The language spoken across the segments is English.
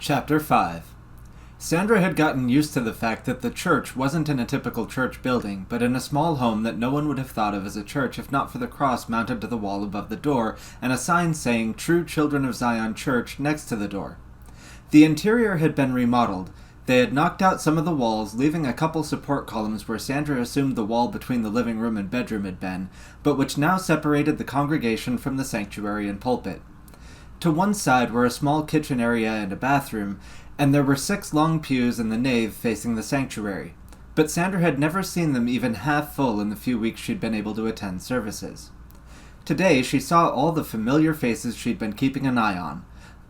Chapter 5. Sandra had gotten used to the fact that the church wasn't in a typical church building, but in a small home that no one would have thought of as a church if not for the cross mounted to the wall above the door and a sign saying True Children of Zion Church next to the door. The interior had been remodeled. They had knocked out some of the walls, leaving a couple support columns where Sandra assumed the wall between the living room and bedroom had been, but which now separated the congregation from the sanctuary and pulpit. To one side were a small kitchen area and a bathroom, and there were 6 long pews in the nave facing the sanctuary. But Sandra had never seen them even half full in the few weeks she'd been able to attend services. Today she saw all the familiar faces she'd been keeping an eye on.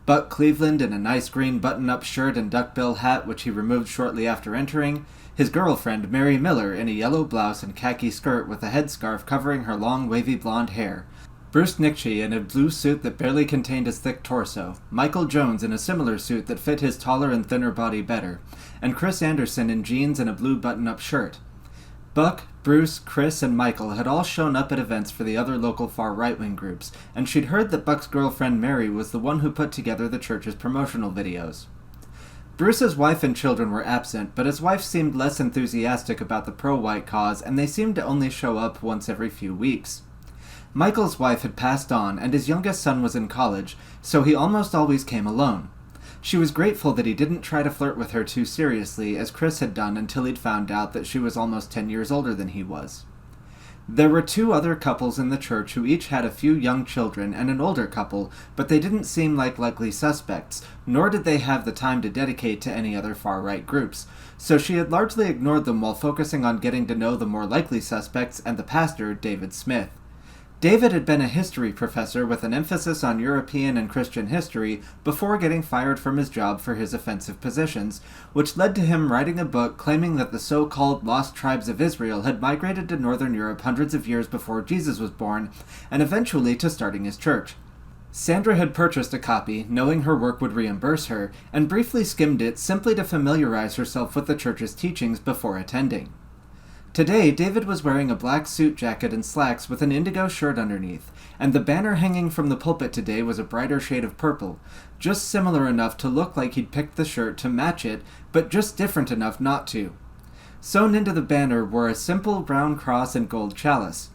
Buck Cleveland in a nice green button-up shirt and duckbill hat which he removed shortly after entering, his girlfriend Mary Miller in a yellow blouse and khaki skirt with a headscarf covering her long wavy blonde hair, Bruce Nickchey in a blue suit that barely contained his thick torso, Michael Jones in a similar suit that fit his taller and thinner body better, and Chris Anderson in jeans and a blue button-up shirt. Buck, Bruce, Chris, and Michael had all shown up at events for the other local far right-wing groups, and she'd heard that Buck's girlfriend Mary was the one who put together the church's promotional videos. Bruce's wife and children were absent, but his wife seemed less enthusiastic about the pro-white cause, and they seemed to only show up once every few weeks. Michael's wife had passed on, and his youngest son was in college, so he almost always came alone. She was grateful that he didn't try to flirt with her too seriously, as Chris had done until he'd found out that she was almost 10 years older than he was. There were 2 other couples in the church who each had a few young children and an older couple, but they didn't seem like likely suspects, nor did they have the time to dedicate to any other far-right groups, so she had largely ignored them while focusing on getting to know the more likely suspects and the pastor, David Smith. David had been a history professor with an emphasis on European and Christian history before getting fired from his job for his offensive positions, which led to him writing a book claiming that the so-called lost tribes of Israel had migrated to northern Europe hundreds of years before Jesus was born, and eventually to starting his church. Sandra had purchased a copy, knowing her work would reimburse her, and briefly skimmed it simply to familiarize herself with the church's teachings before attending. Today, David was wearing a black suit jacket and slacks with an indigo shirt underneath, and the banner hanging from the pulpit today was a brighter shade of purple, just similar enough to look like he'd picked the shirt to match it, but just different enough not to. Sewn into the banner were a simple brown cross and gold chalice.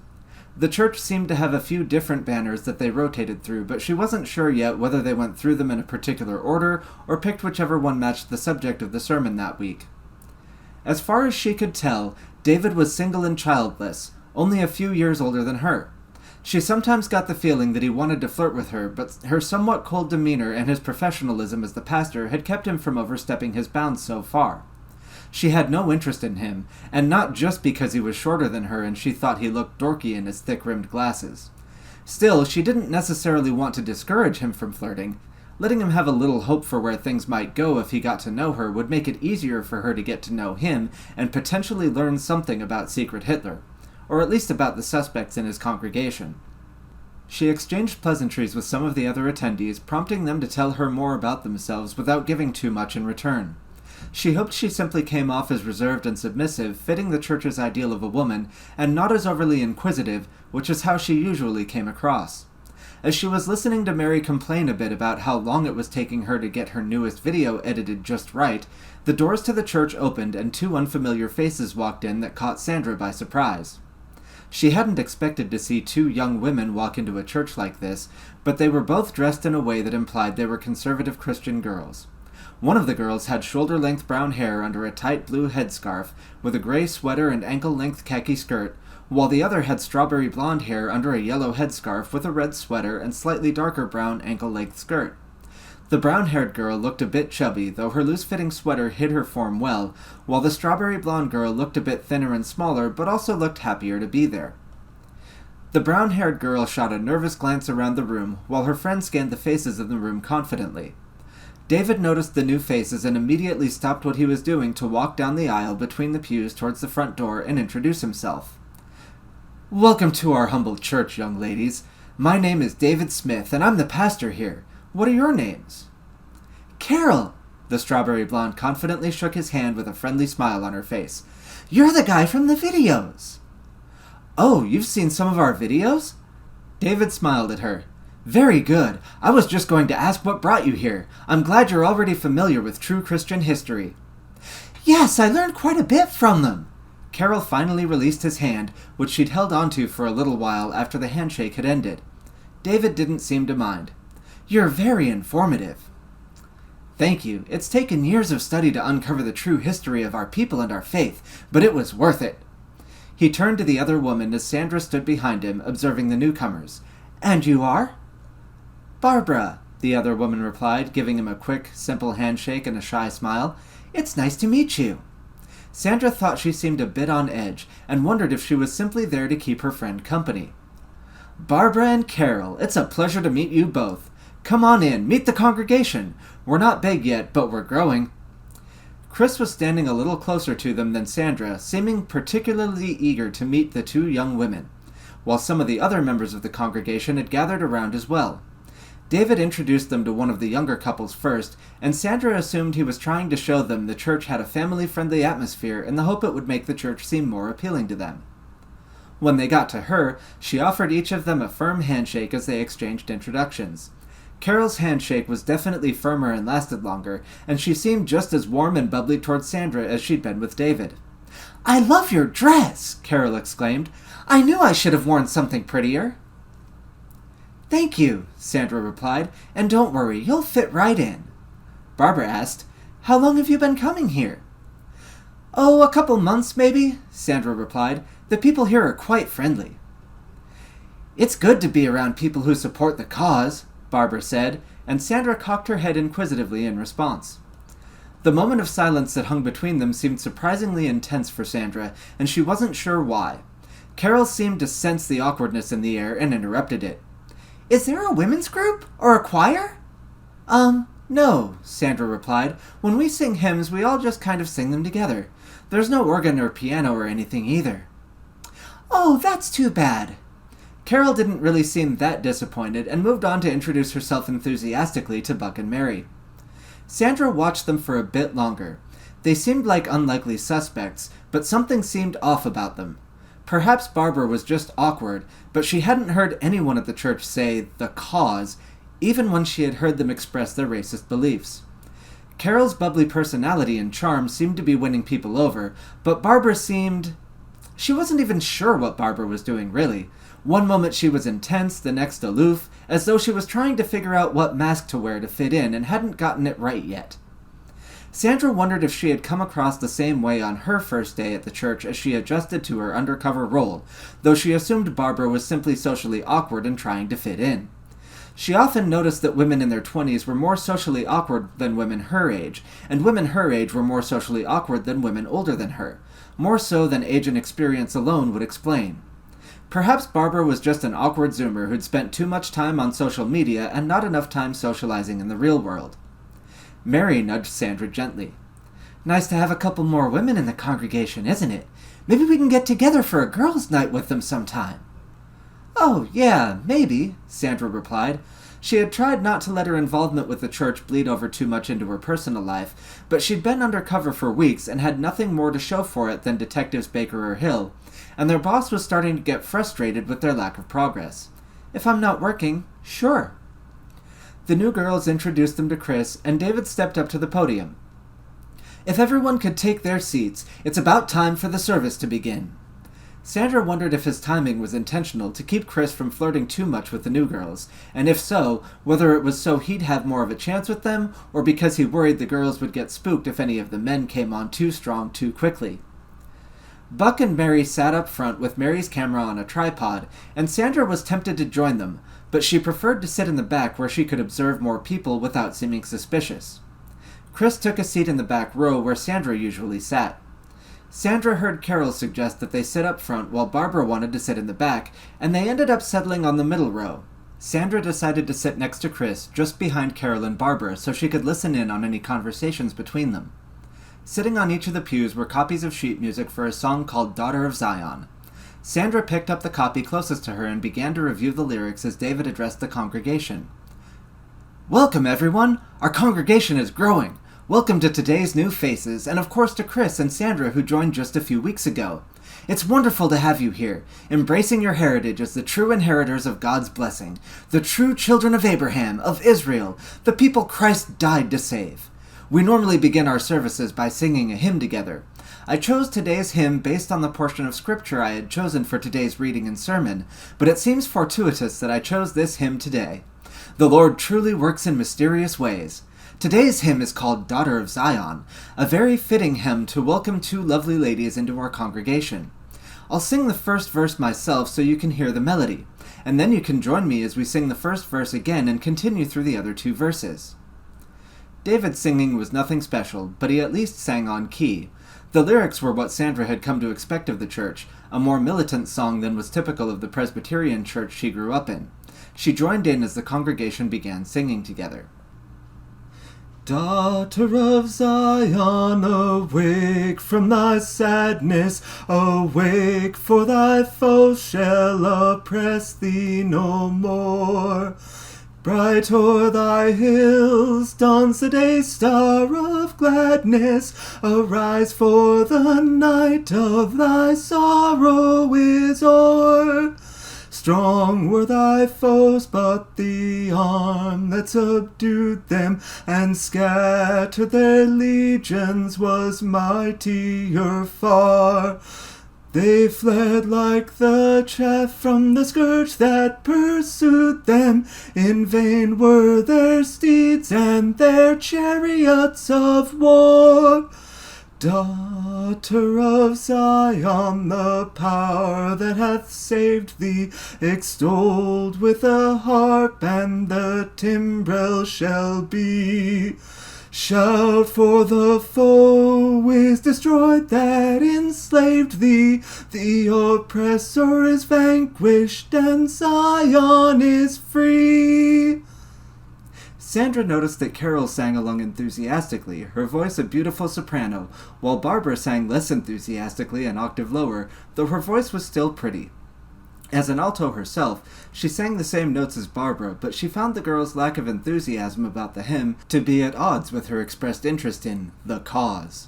The church seemed to have a few different banners that they rotated through, but she wasn't sure yet whether they went through them in a particular order or picked whichever one matched the subject of the sermon that week. As far as she could tell, David was single and childless, only a few years older than her. She sometimes got the feeling that he wanted to flirt with her, but her somewhat cold demeanor and his professionalism as the pastor had kept him from overstepping his bounds so far. She had no interest in him, and not just because he was shorter than her and she thought he looked dorky in his thick-rimmed glasses. Still, she didn't necessarily want to discourage him from flirting. Letting him have a little hope for where things might go if he got to know her would make it easier for her to get to know him and potentially learn something about Secret Hitler, or at least about the suspects in his congregation. She exchanged pleasantries with some of the other attendees, prompting them to tell her more about themselves without giving too much in return. She hoped she simply came off as reserved and submissive, fitting the church's ideal of a woman, and not as overly inquisitive, which is how she usually came across. As she was listening to Mary complain a bit about how long it was taking her to get her newest video edited just right, the doors to the church opened and 2 unfamiliar faces walked in that caught Sandra by surprise. She hadn't expected to see 2 young women walk into a church like this, but they were both dressed in a way that implied they were conservative Christian girls. One of the girls had shoulder-length brown hair under a tight blue headscarf, with a gray sweater and ankle-length khaki skirt, while the other had strawberry blonde hair under a yellow headscarf with a red sweater and slightly darker brown ankle-length skirt. The brown-haired girl looked a bit chubby, though her loose-fitting sweater hid her form well, while the strawberry blonde girl looked a bit thinner and smaller, but also looked happier to be there. The brown-haired girl shot a nervous glance around the room, while her friend scanned the faces in the room confidently. David noticed the new faces and immediately stopped what he was doing to walk down the aisle between the pews towards the front door and introduce himself. "Welcome to our humble church, young ladies. My name is David Smith, and I'm the pastor here. What are your names?" "Carol!" The strawberry blonde confidently shook his hand with a friendly smile on her face. "You're the guy from the videos!" "Oh, you've seen some of our videos?" David smiled at her. Very good. I was just going to ask what brought you here. I'm glad you're already familiar with true Christian history. Yes, I learned quite a bit from them. Carol finally released his hand, which she'd held onto for a little while after the handshake had ended. David didn't seem to mind. You're very informative. Thank you. It's taken years of study to uncover the true history of our people and our faith, but it was worth it. He turned to the other woman as Sandra stood behind him, observing the newcomers. And you are? Barbara, the other woman replied, giving him a quick, simple handshake and a shy smile. It's nice to meet you. Sandra thought she seemed a bit on edge, and wondered if she was simply there to keep her friend company. Barbara and Carol, it's a pleasure to meet you both. Come on in, meet the congregation. We're not big yet, but we're growing. Chris was standing a little closer to them than Sandra, seeming particularly eager to meet the two young women, while some of the other members of the congregation had gathered around as well. David introduced them to one of the younger couples first, and Sandra assumed he was trying to show them the church had a family-friendly atmosphere in the hope it would make the church seem more appealing to them. When they got to her, she offered each of them a firm handshake as they exchanged introductions. Carol's handshake was definitely firmer and lasted longer, and she seemed just as warm and bubbly towards Sandra as she'd been with David. I love your dress, Carol exclaimed. I knew I should have worn something prettier. Thank you, Sandra replied, and don't worry, you'll fit right in. Barbara asked, How long have you been coming here? Oh, a couple months, maybe, Sandra replied. The people here are quite friendly. It's good to be around people who support the cause, Barbara said, and Sandra cocked her head inquisitively in response. The moment of silence that hung between them seemed surprisingly intense for Sandra, and she wasn't sure why. Carol seemed to sense the awkwardness in the air and interrupted it. Is there a women's group? Or a choir? No, Sandra replied. When we sing hymns, we all just kind of sing them together. There's no organ or piano or anything either. Oh, that's too bad. Carol didn't really seem that disappointed and moved on to introduce herself enthusiastically to Buck and Mary. Sandra watched them for a bit longer. They seemed like unlikely suspects, but something seemed off about them. Perhaps Barbara was just awkward, but she hadn't heard anyone at the church say the cause, even when she had heard them express their racist beliefs. Carol's bubbly personality and charm seemed to be winning people over, but Barbara seemed... She wasn't even sure what Barbara was doing, really. One moment she was intense, the next aloof, as though she was trying to figure out what mask to wear to fit in and hadn't gotten it right yet. Sandra wondered if she had come across the same way on her first day at the church as she adjusted to her undercover role, though she assumed Barbara was simply socially awkward and trying to fit in. She often noticed that women in their 20s were more socially awkward than women her age, and women her age were more socially awkward than women older than her, more so than age and experience alone would explain. Perhaps Barbara was just an awkward Zoomer who'd spent too much time on social media and not enough time socializing in the real world. Mary nudged Sandra gently. Nice to have a couple more women in the congregation, isn't it? Maybe we can get together for a girls' night with them sometime. Oh, yeah, maybe, Sandra replied. She had tried not to let her involvement with the church bleed over too much into her personal life, but she'd been undercover for weeks and had nothing more to show for it than Detectives Baker or Hill, and their boss was starting to get frustrated with their lack of progress. If I'm not working, sure. The new girls introduced them to Chris, and David stepped up to the podium. If everyone could take their seats, it's about time for the service to begin. Sandra wondered if his timing was intentional to keep Chris from flirting too much with the new girls, and if so, whether it was so he'd have more of a chance with them, or because he worried the girls would get spooked if any of the men came on too strong too quickly. Buck and Mary sat up front with Mary's camera on a tripod, and Sandra was tempted to join them, but she preferred to sit in the back where she could observe more people without seeming suspicious. Chris took a seat in the back row where Sandra usually sat. Sandra heard Carol suggest that they sit up front while Barbara wanted to sit in the back, and they ended up settling on the middle row. Sandra decided to sit next to Chris, just behind Carol and Barbara, so she could listen in on any conversations between them. Sitting on each of the pews were copies of sheet music for a song called Daughter of Zion. Sandra picked up the copy closest to her and began to review the lyrics as David addressed the congregation. Welcome, everyone! Our congregation is growing. Welcome to today's new faces, and of course to Chris and Sandra who joined just a few weeks ago. It's wonderful to have you here, embracing your heritage as the true inheritors of God's blessing, the true children of Abraham, of Israel, the people Christ died to save. We normally begin our services by singing a hymn together. I chose today's hymn based on the portion of scripture I had chosen for today's reading and sermon, but it seems fortuitous that I chose this hymn today. The Lord truly works in mysterious ways. Today's hymn is called Daughter of Zion, a very fitting hymn to welcome two lovely ladies into our congregation. I'll sing the first verse myself so you can hear the melody, and then you can join me as we sing the first verse again and continue through the other two verses. David's singing was nothing special, but he at least sang on key. The lyrics were what Sandra had come to expect of the church, a more militant song than was typical of the Presbyterian church she grew up in. She joined in as the congregation began singing together. Daughter of Zion, awake from thy sadness, awake, for thy foes shall oppress thee no more. Bright o'er thy hills dawns the day star of gladness. Arise, for the night of thy sorrow is o'er. Strong were thy foes, but the arm that subdued them and scattered their legions was mightier far. They fled like the chaff from the scourge that pursued them. In vain were their steeds and their chariots of war. Daughter of Zion, the power that hath saved thee, extolled with a harp and the timbrel shall be. Shout, for the foe is destroyed that enslaved thee. The oppressor is vanquished and Zion is free. Sandra noticed that Carol sang along enthusiastically, her voice a beautiful soprano, while Barbara sang less enthusiastically, an octave lower, though her voice was still pretty. As an alto herself, she sang the same notes as Barbara, but she found the girl's lack of enthusiasm about the hymn to be at odds with her expressed interest in the cause.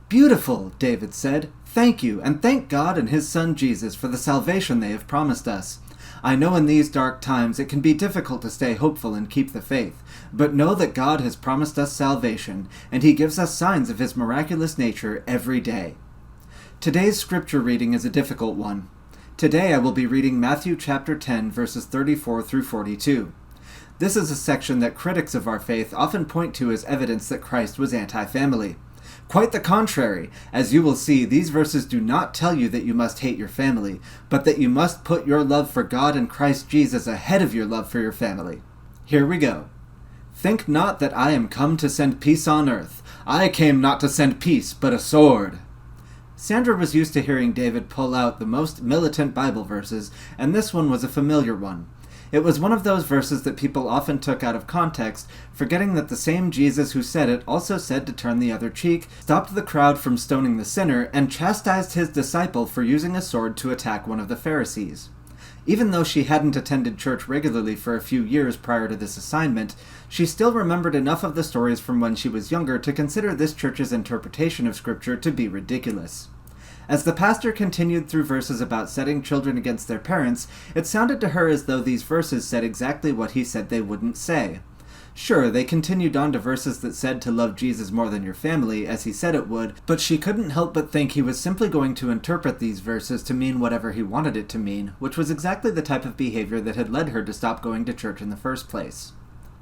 "Beautiful," David said. "Thank you, and thank God and His Son Jesus for the salvation they have promised us. I know in these dark times it can be difficult to stay hopeful and keep the faith, but know that God has promised us salvation, and He gives us signs of His miraculous nature every day." Today's scripture reading is a difficult one. Today I will be reading Matthew chapter 10, verses 34 through 42. This is a section that critics of our faith often point to as evidence that Christ was anti-family. Quite the contrary. As you will see, these verses do not tell you that you must hate your family, but that you must put your love for God and Christ Jesus ahead of your love for your family. Here we go. "Think not that I am come to send peace on earth. I came not to send peace, but a sword." Sandra was used to hearing David pull out the most militant Bible verses, and this one was a familiar one. It was one of those verses that people often took out of context, forgetting that the same Jesus who said it also said to turn the other cheek, stopped the crowd from stoning the sinner, and chastised his disciple for using a sword to attack one of the Pharisees. Even though she hadn't attended church regularly for a few years prior to this assignment, she still remembered enough of the stories from when she was younger to consider this church's interpretation of Scripture to be ridiculous. As the pastor continued through verses about setting children against their parents, it sounded to her as though these verses said exactly what he said they wouldn't say. Sure, they continued on to verses that said to love Jesus more than your family, as he said it would, but she couldn't help but think he was simply going to interpret these verses to mean whatever he wanted it to mean, which was exactly the type of behavior that had led her to stop going to church in the first place.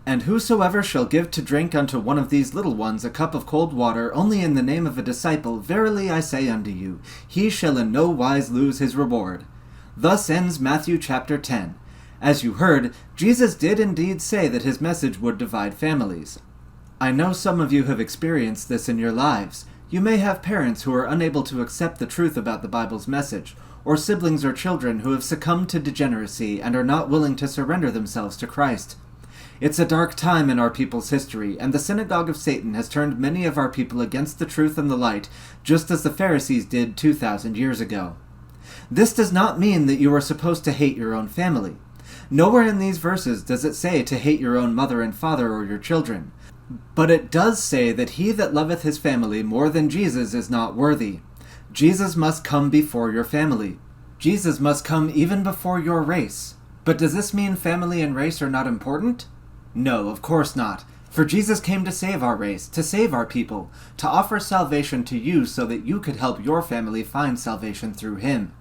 "And whosoever shall give to drink unto one of these little ones a cup of cold water only in the name of a disciple, verily I say unto you, he shall in no wise lose his reward." Thus ends Matthew chapter 10. As you heard, Jesus did indeed say that his message would divide families. I know some of you have experienced this in your lives. You may have parents who are unable to accept the truth about the Bible's message, or siblings or children who have succumbed to degeneracy and are not willing to surrender themselves to Christ. It's a dark time in our people's history, and the synagogue of Satan has turned many of our people against the truth and the light, just as the Pharisees did 2,000 years ago. This does not mean that you are supposed to hate your own family. Nowhere in these verses does it say to hate your own mother and father or your children. But it does say that he that loveth his family more than Jesus is not worthy. Jesus must come before your family. Jesus must come even before your race. But does this mean family and race are not important? No, of course not. For Jesus came to save our race, to save our people, to offer salvation to you so that you could help your family find salvation through him.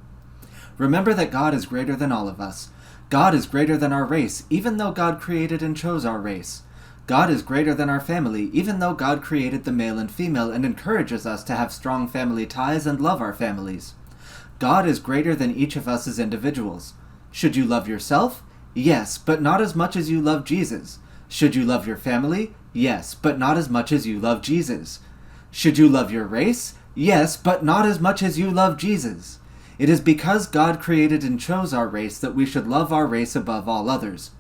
Remember that God is greater than all of us. God is greater than our race, even though God created and chose our race. God is greater than our family, even though God created the male and female and encourages us to have strong family ties and love our families. God is greater than each of us as individuals. Should you love yourself? Yes, but not as much as you love Jesus. Should you love your family? Yes, but not as much as you love Jesus. Should you love your race? Yes, but not as much as you love Jesus. It is because God created and chose our race that we should love our race above all others.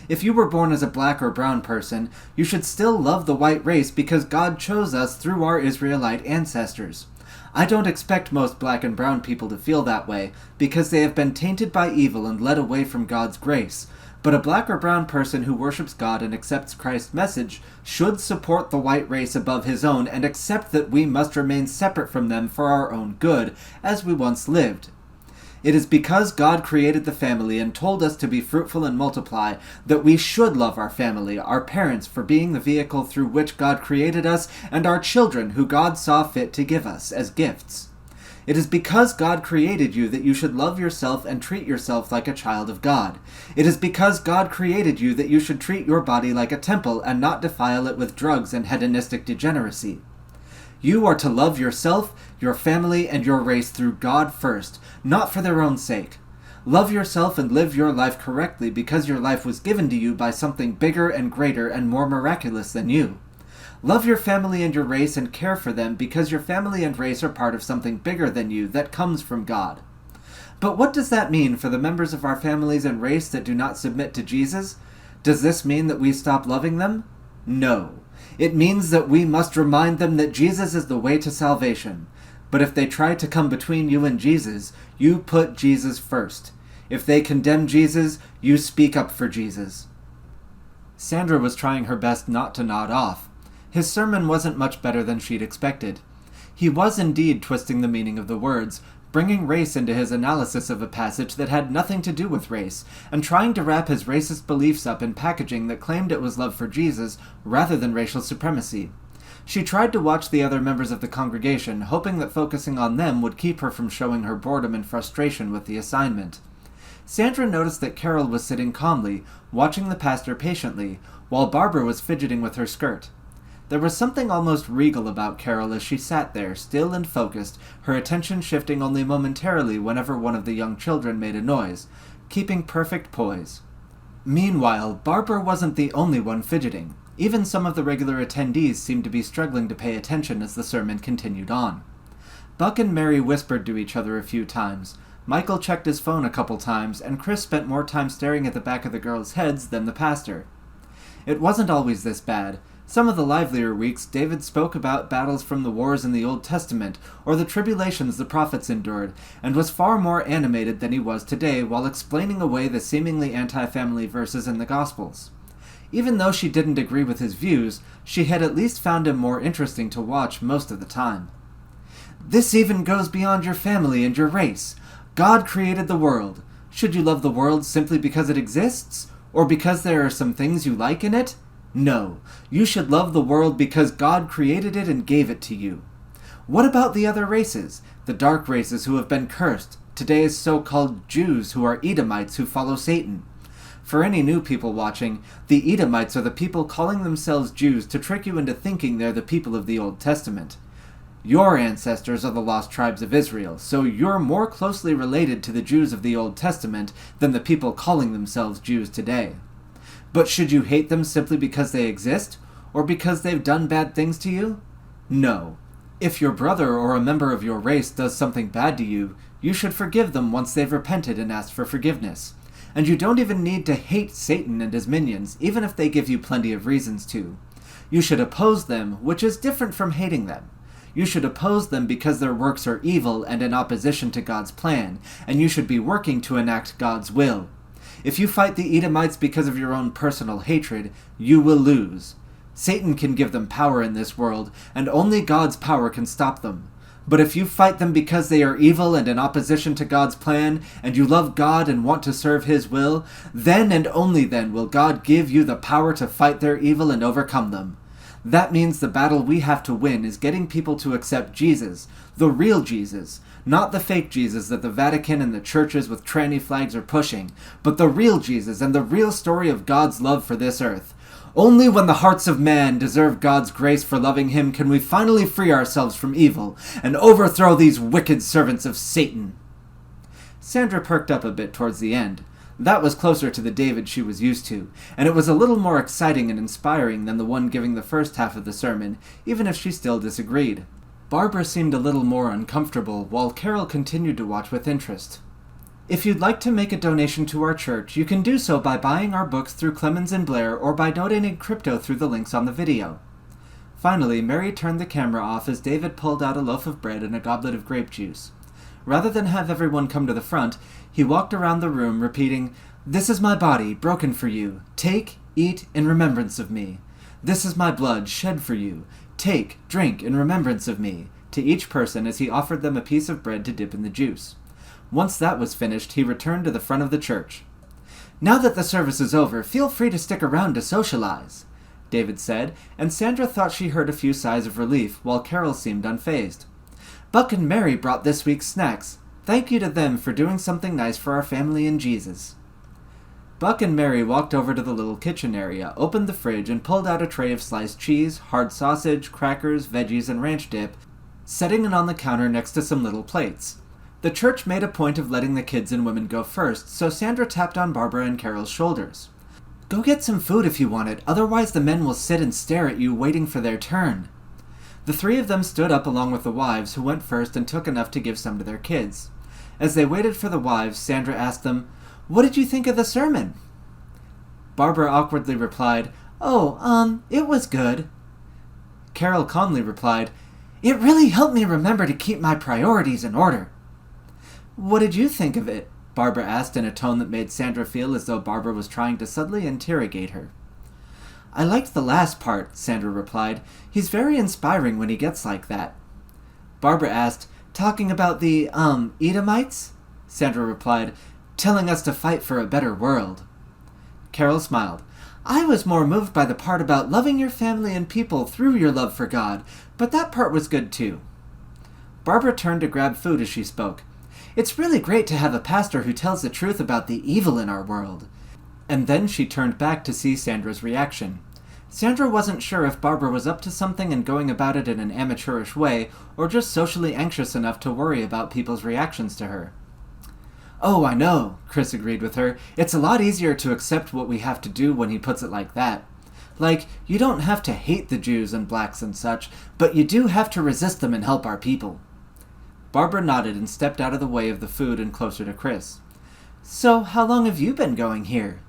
If you were born as a black or brown person, you should still love the white race because God chose us through our Israelite ancestors. I don't expect most black and brown people to feel that way, because they have been tainted by evil and led away from God's grace. But a black or brown person who worships God and accepts Christ's message should support the white race above his own and accept that we must remain separate from them for our own good, as we once lived. It is because God created the family and told us to be fruitful and multiply that we should love our family, our parents for being the vehicle through which God created us, and our children who God saw fit to give us as gifts. It is because God created you that you should love yourself and treat yourself like a child of God. It is because God created you that you should treat your body like a temple and not defile it with drugs and hedonistic degeneracy. You are to love yourself, your family, and your race through God first, not for their own sake. Love yourself and live your life correctly because your life was given to you by something bigger and greater and more miraculous than you. Love your family and your race and care for them because your family and race are part of something bigger than you that comes from God. But what does that mean for the members of our families and race that do not submit to Jesus? Does this mean that we stop loving them? No. It means that we must remind them that Jesus is the way to salvation. But if they try to come between you and Jesus, you put Jesus first. If they condemn Jesus, you speak up for Jesus. Sandra was trying her best not to nod off. His sermon wasn't much better than she'd expected. He was indeed twisting the meaning of the words, bringing race into his analysis of a passage that had nothing to do with race, and trying to wrap his racist beliefs up in packaging that claimed it was love for Jesus rather than racial supremacy. She tried to watch the other members of the congregation, hoping that focusing on them would keep her from showing her boredom and frustration with the assignment. Sandra noticed that Carol was sitting calmly, watching the pastor patiently, while Barbara was fidgeting with her skirt. There was something almost regal about Carol as she sat there, still and focused, her attention shifting only momentarily whenever one of the young children made a noise, keeping perfect poise. Meanwhile, Barbara wasn't the only one fidgeting. Even some of the regular attendees seemed to be struggling to pay attention as the sermon continued on. Buck and Mary whispered to each other a few times. Michael checked his phone a couple times, and Chris spent more time staring at the back of the girls' heads than the pastor. It wasn't always this bad. Some of the livelier weeks, David spoke about battles from the wars in the Old Testament, or the tribulations the prophets endured, and was far more animated than he was today while explaining away the seemingly anti-family verses in the Gospels. Even though she didn't agree with his views, she had at least found him more interesting to watch most of the time. This even goes beyond your family and your race. God created the world. Should you love the world simply because it exists? Or because there are some things you like in it? No, you should love the world because God created it and gave it to you. What about the other races, the dark races who have been cursed, today's so-called Jews who are Edomites who follow Satan? For any new people watching, the Edomites are the people calling themselves Jews to trick you into thinking they're the people of the Old Testament. Your ancestors are the lost tribes of Israel, so you're more closely related to the Jews of the Old Testament than the people calling themselves Jews today. But should you hate them simply because they exist, or because they've done bad things to you? No. If your brother or a member of your race does something bad to you, you should forgive them once they've repented and asked for forgiveness. And you don't even need to hate Satan and his minions, even if they give you plenty of reasons to. You should oppose them, which is different from hating them. You should oppose them because their works are evil and in opposition to God's plan, and you should be working to enact God's will. If you fight the Edomites because of your own personal hatred, you will lose. Satan can give them power in this world, and only God's power can stop them. But if you fight them because they are evil and in opposition to God's plan, and you love God and want to serve His will, then and only then will God give you the power to fight their evil and overcome them. That means the battle we have to win is getting people to accept Jesus, the real Jesus, not the fake Jesus that the Vatican and the churches with tranny flags are pushing, but the real Jesus and the real story of God's love for this earth. Only when the hearts of man deserve God's grace for loving Him can we finally free ourselves from evil and overthrow these wicked servants of Satan. Sandra perked up a bit towards the end. That was closer to the David she was used to, and it was a little more exciting and inspiring than the one giving the first half of the sermon, even if she still disagreed. Barbara seemed a little more uncomfortable, while Carol continued to watch with interest. If you'd like to make a donation to our church, you can do so by buying our books through Clemens and Blair or by donating crypto through the links on the video. Finally, Mary turned the camera off as David pulled out a loaf of bread and a goblet of grape juice. Rather than have everyone come to the front, he walked around the room repeating, "This is my body, broken for you. Take, eat, in remembrance of me. This is my blood, shed for you. Take, drink, in remembrance of me," to each person as he offered them a piece of bread to dip in the juice. Once that was finished, he returned to the front of the church. "Now that the service is over, feel free to stick around to socialize," David said, and Sandra thought she heard a few sighs of relief, while Carol seemed unfazed. "Buck and Mary brought this week's snacks. Thank you to them for doing something nice for our family and Jesus." Buck and Mary walked over to the little kitchen area, opened the fridge, and pulled out a tray of sliced cheese, hard sausage, crackers, veggies, and ranch dip, setting it on the counter next to some little plates. The church made a point of letting the kids and women go first, so Sandra tapped on Barbara and Carol's shoulders. "Go get some food if you want it, otherwise the men will sit and stare at you waiting for their turn." The three of them stood up along with the wives, who went first and took enough to give some to their kids. As they waited for the wives, Sandra asked them, "What did you think of the sermon?" Barbara awkwardly replied, It was good." Carol calmly replied, "It really helped me remember to keep my priorities in order." "What did you think of it?" Barbara asked in a tone that made Sandra feel as though Barbara was trying to subtly interrogate her. "I liked the last part," Sandra replied. "He's very inspiring when he gets like that." Barbara asked, "Talking about the, Edomites?" Sandra replied, "Telling us to fight for a better world." Carol smiled. "I was more moved by the part about loving your family and people through your love for God, but that part was good too." Barbara turned to grab food as she spoke. "It's really great to have a pastor who tells the truth about the evil in our world." And then she turned back to see Sandra's reaction. Sandra wasn't sure if Barbara was up to something and going about it in an amateurish way, or just socially anxious enough to worry about people's reactions to her. "Oh, I know," Chris agreed with her. "It's a lot easier to accept what we have to do when he puts it like that. Like, you don't have to hate the Jews and blacks and such, but you do have to resist them and help our people." Barbara nodded and stepped out of the way of the food and closer to Chris. "So, how long have you been going here?"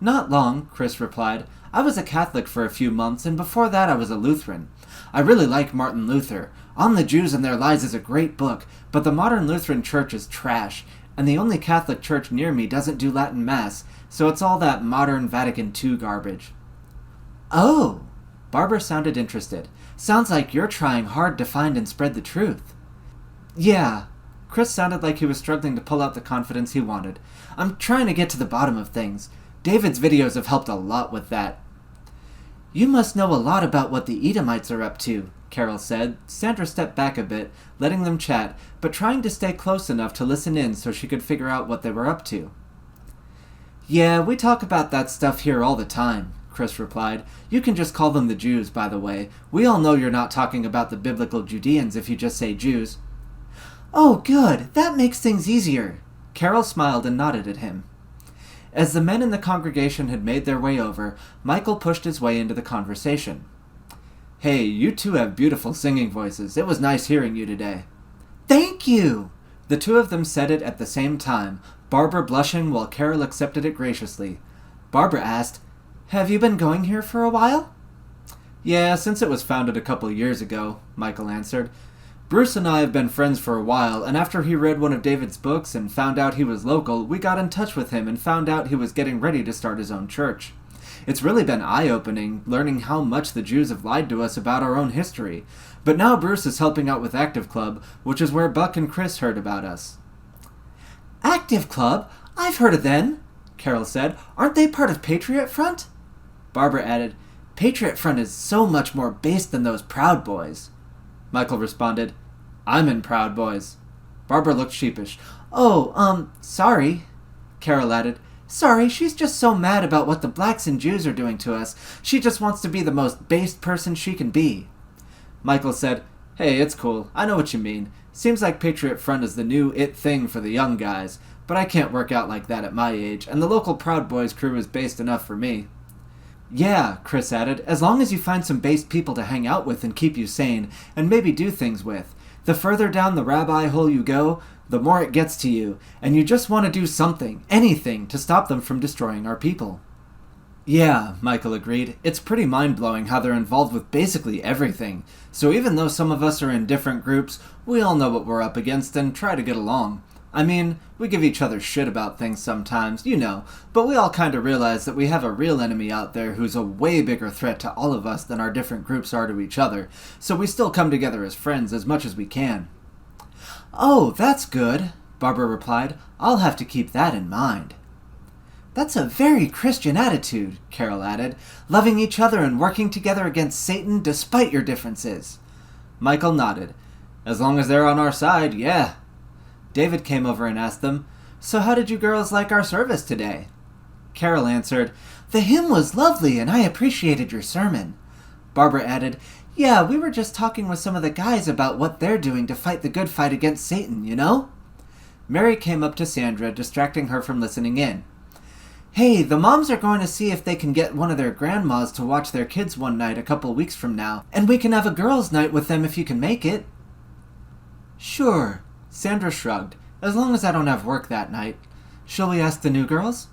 "Not long," Chris replied. "I was a Catholic for a few months, and before that I was a Lutheran. I really like Martin Luther. On the Jews and Their Lies is a great book, but the modern Lutheran church is trash, and the only Catholic church near me doesn't do Latin Mass, so it's all that modern Vatican II garbage." "Oh!" Barbara sounded interested. "Sounds like you're trying hard to find and spread the truth." "Yeah." Chris sounded like he was struggling to pull out the confidence he wanted. "I'm trying to get to the bottom of things. David's videos have helped a lot with that." "You must know a lot about what the Edomites are up to," Carol said. Sandra stepped back a bit, letting them chat, but trying to stay close enough to listen in so she could figure out what they were up to. "Yeah, we talk about that stuff here all the time," Chris replied. "You can just call them the Jews, by the way. We all know you're not talking about the biblical Judeans if you just say Jews." "Oh, good. That makes things easier." Carol smiled and nodded at him. As the men in the congregation had made their way over, Michael pushed his way into the conversation. "Hey, you two have beautiful singing voices. It was nice hearing you today." "Thank you!" The two of them said it at the same time, Barbara blushing while Carol accepted it graciously. Barbara asked, "Have you been going here for a while?" "Yeah, since it was founded a couple years ago," Michael answered. "Bruce and I have been friends for a while, and after he read one of David's books and found out he was local, we got in touch with him and found out he was getting ready to start his own church. It's really been eye-opening, learning how much the Jews have lied to us about our own history. But now Bruce is helping out with Active Club, which is where Buck and Chris heard about us. Active Club? I've heard of them, Carol said. Aren't they part of Patriot Front? Barbara added, Patriot Front is so much more based than those Proud Boys. Michael responded, I'm in Proud Boys. Barbara looked sheepish. Oh, sorry, Carol added. Sorry, she's just so mad about what the blacks and Jews are doing to us. She just wants to be the most based person she can be. Michael said, Hey, it's cool. I know what you mean. Seems like Patriot Front is the new it thing for the young guys, but I can't work out like that at my age, and the local Proud Boys crew is based enough for me. Yeah, Chris added, as long as you find some based people to hang out with and keep you sane, and maybe do things with. The further down the rabbi hole you go, the more it gets to you, and you just want to do something, anything, to stop them from destroying our people. Yeah, Michael agreed. It's pretty mind-blowing how they're involved with basically everything. So even though some of us are in different groups, we all know what we're up against and try to get along. I mean, we give each other shit about things sometimes, you know, but we all kind of realize that we have a real enemy out there who's a way bigger threat to all of us than our different groups are to each other, so we still come together as friends as much as we can. Oh, that's good, Barbara replied. I'll have to keep that in mind. That's a very Christian attitude, Carol added, loving each other and working together against Satan despite your differences. Michael nodded. As long as they're on our side, yeah. David came over and asked them, So how did you girls like our service today? Carol answered, The hymn was lovely and I appreciated your sermon. Barbara added, Yeah, we were just talking with some of the guys about what they're doing to fight the good fight against Satan, you know? Mary came up to Sandra, distracting her from listening in. Hey, the moms are going to see if they can get one of their grandmas to watch their kids one night a couple weeks from now, and we can have a girls' night with them if you can make it. Sure, Sandra shrugged. As long as I don't have work that night. Shall we ask the new girls?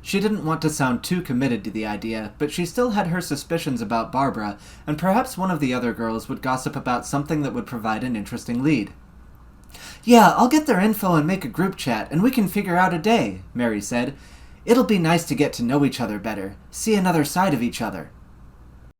She didn't want to sound too committed to the idea, but she still had her suspicions about Barbara, and perhaps one of the other girls would gossip about something that would provide an interesting lead. Yeah, I'll get their info and make a group chat, and we can figure out a day, Mary said. It'll be nice to get to know each other better, see another side of each other.